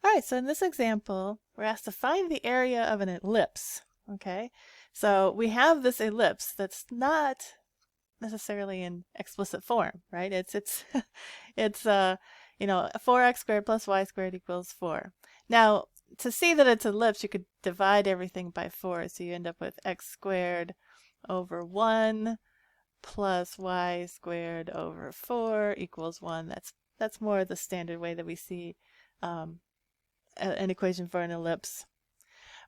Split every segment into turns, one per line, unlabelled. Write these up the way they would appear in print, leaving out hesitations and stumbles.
All right, so in this example, we're asked to find the area of an ellipse. Okay, so we have this ellipse that's not necessarily in explicit form, right? It's it's 4x squared plus y squared equals 4. Now, to see that it's an ellipse, you could divide everything by 4, so you end up with x squared over 1 plus y squared over 4 equals 1. That's more the standard way that we see um, an equation for an ellipse.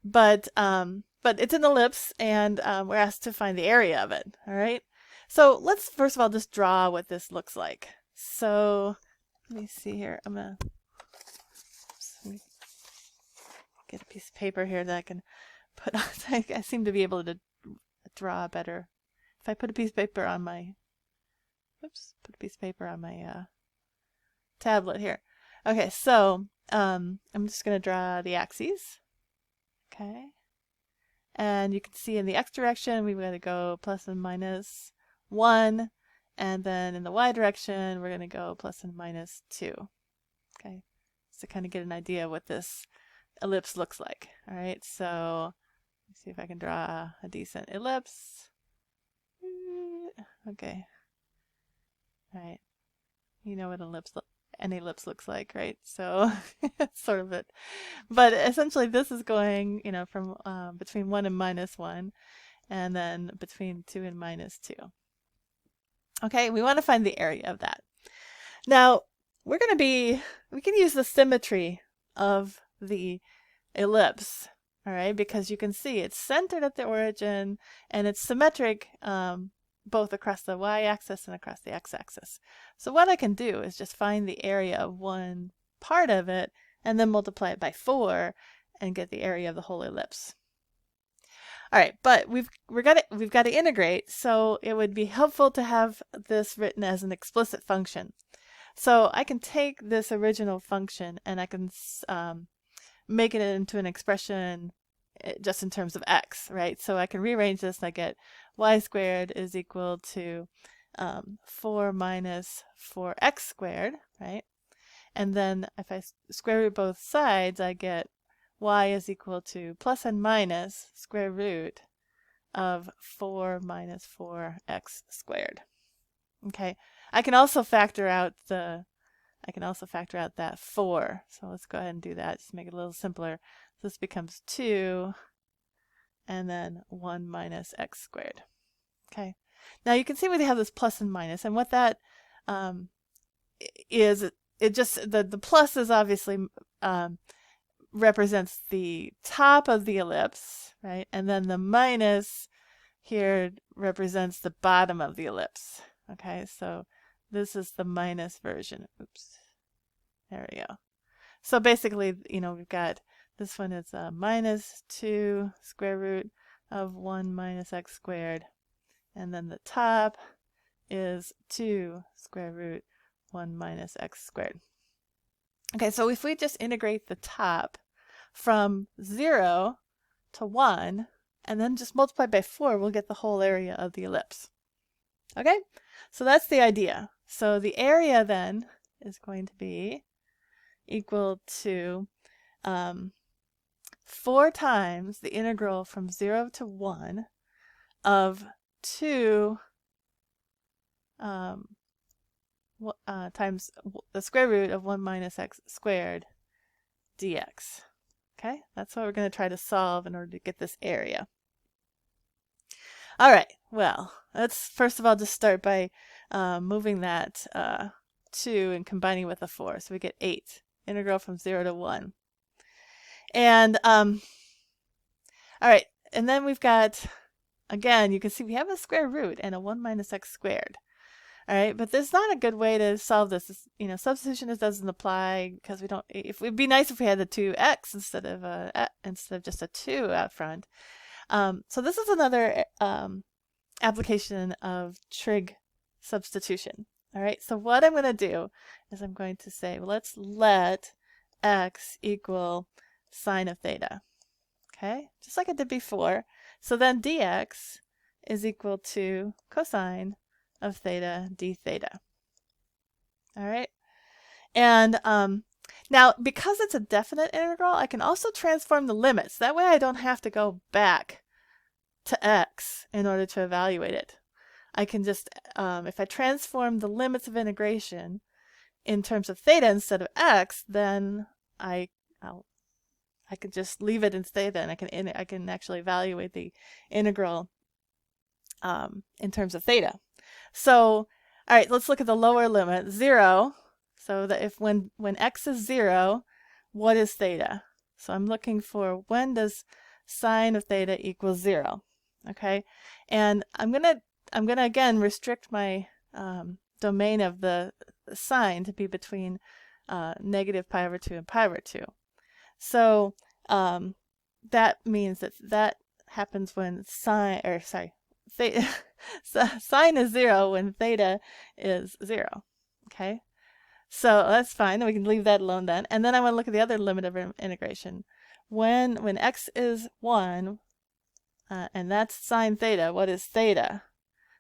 But it's an ellipse, and we're asked to find the area of it. All right. So let's first of all just draw what this looks like. So let me see here. Let me get a piece of paper here that I can put on. I seem to be able to draw better if I put a piece of paper on my. Oops, put a piece of paper on my tablet here. Okay, so I'm just going to draw the axes. Okay. And you can see in the x direction, we've got to go plus and minus 1. And then in the y direction, we're going to go plus and minus 2. Okay, just to kind of get an idea of what this ellipse looks like. All right, so let's see if I can draw a decent ellipse. Okay. All right. You know what an ellipse looks like, right? So it's sort of it. But essentially this is going, from between 1 and minus 1, and then between 2 and minus 2. Okay, we want to find the area of that. Now, we can use the symmetry of the ellipse, all right, because you can see it's centered at the origin and it's symmetric both across the y-axis and across the x-axis. So what I can do is just find the area of one part of it and then multiply it by 4 and get the area of the whole ellipse. All right, but we've got to integrate, so it would be helpful to have this written as an explicit function. So I can take this original function and I can make it into an expression just in terms of x, right? So I can rearrange this and I get y squared is equal to 4 minus 4x squared, right? And then if I square root both sides, I get y is equal to plus and minus square root of 4 minus 4x squared. Okay, I can also factor out that 4. So let's go ahead and do that, just make it a little simpler. So this becomes 2 and then 1 minus x squared. Okay, now you can see we have this plus and minus, and what that is, it just the plus is obviously represents the top of the ellipse, right? And then the minus here represents the bottom of the ellipse. Okay, so this is the minus version. Oops, there we go. So basically, we've got this one is minus 2 square root of 1 minus x squared, and then the top is 2 square root 1 minus x squared. Okay, so if we just integrate the top from 0 to 1 and then just multiply by 4, we'll get the whole area of the ellipse. Okay, so that's the idea. So the area then is going to be equal to 4 times the integral from 0 to 1 of 2 times the square root of 1 minus x squared dx. Okay, that's what we're going to try to solve in order to get this area. All right, well, let's first of all just start by moving that 2 and combining with a 4. So we get 8, integral from 0 to 1. And all right, and then we've got, again, you can see we have a square root and a 1 minus x squared. All right, but there's not a good way to solve this. Substitution just doesn't apply because we don't. It'd be nice if we had the 2x instead of just a 2 out front. So this is another application of trig substitution. All right, so what I'm going to do is I'm going to say, well, let's let x equal sine of theta. Okay, just like I did before. So then dx is equal to cosine of theta d theta. All right, and Now, because it's a definite integral, I can also transform the limits. That way I don't have to go back to x in order to evaluate it. I can just, if I transform the limits of integration in terms of theta instead of x, then I can just leave it in theta, and I can actually evaluate the integral in terms of theta. So, all right, let's look at the lower limit, 0. So that if when x is 0, what is theta? So I'm looking for when does sine of theta equal 0. Okay, and I'm gonna again restrict my domain of the sine to be between negative pi over 2 and pi over 2. So that means that happens when sine is 0 when theta is 0. Okay, so that's fine. We can leave that alone then. And then I want to look at the other limit of integration. When x is 1, and that's sine theta, what is theta?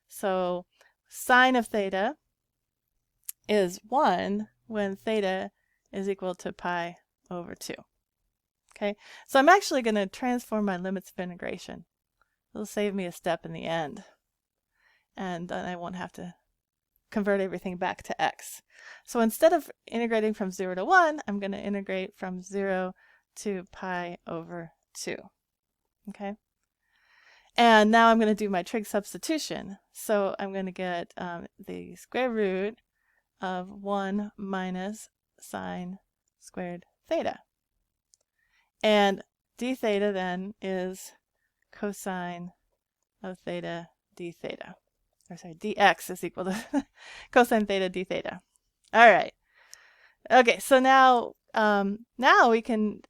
So sine of theta is 1 when theta is equal to pi over 2. Okay, so I'm actually going to transform my limits of integration. It'll save me a step in the end, and then I won't have to convert everything back to x. So instead of integrating from 0 to 1, I'm going to integrate from 0 to pi over 2. Okay, and now I'm going to do my trig substitution. So I'm going to get the square root of 1 minus sine squared theta. And d theta then is cosine of theta d theta. Or sorry, dx is equal to cosine theta d theta. All right. Okay, so now we can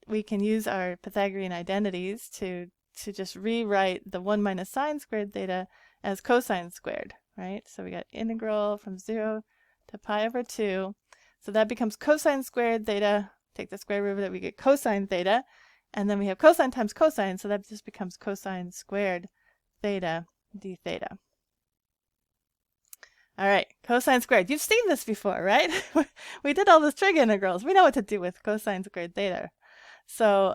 use our Pythagorean identities to just rewrite the 1 minus sine squared theta as cosine squared, right? So we got integral from 0 to pi over 2. So that becomes cosine squared theta. Take the square root of it, we get cosine theta. And then we have cosine times cosine, so that just becomes cosine squared theta d theta. All right, cosine squared. You've seen this before, right? We did all those trig integrals. We know what to do with cosine squared theta. So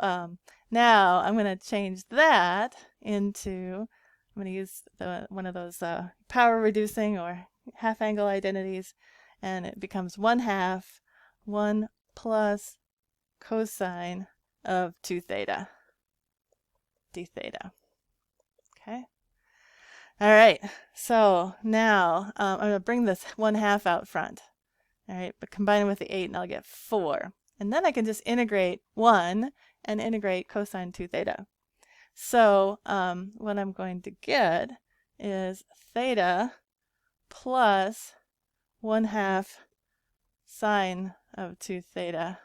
now I'm going to change that into, I'm going to use one of those power reducing or half angle identities, and it becomes 1/2 1 plus cosine of 2 theta d theta. Okay. All right, so now I'm going to bring this 1/2 out front. All right, but combine it with the 8 and I'll get 4. And then I can just integrate 1 and integrate cosine 2 theta. So what I'm going to get is theta plus 1/2 sine of 2 theta.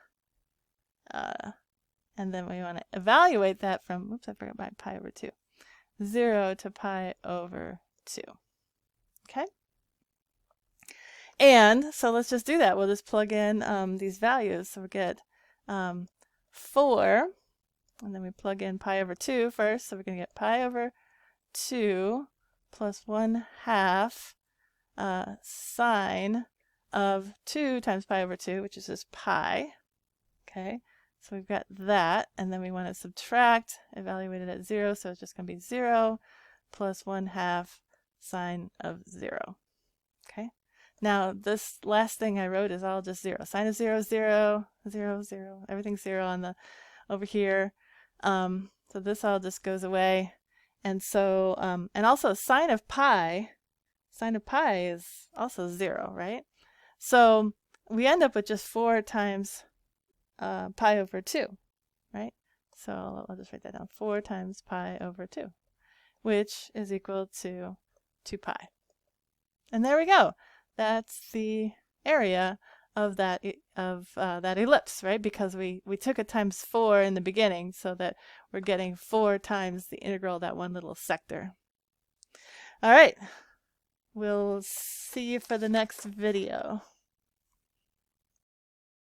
And then we want to evaluate that from, oops, I forgot my pi over 2. 0 to pi over 2. Okay? And so let's just do that. We'll just plug in these values. So we get 4, and then we plug in pi over 2 first. So we're going to get pi over 2 plus 1/2 sine of 2 times pi over 2, which is just pi. Okay? So we've got that, and then we want to subtract, evaluate it at 0, so it's just going to be 0 plus 1/2 sine of 0. Okay. Now this last thing I wrote is all just 0. Sine of 0 is 0, 0, 0. Everything's 0 on the over here. So this all just goes away, and so and also sine of pi is also 0, right? So we end up with just 4 times pi over 2, right? So I'll just write that down. 4 times pi over 2, which is equal to 2 pi. And there we go. That's the area of that ellipse, right? Because we took it times 4 in the beginning, so that we're getting 4 times the integral of that one little sector. All right. We'll see you for the next video.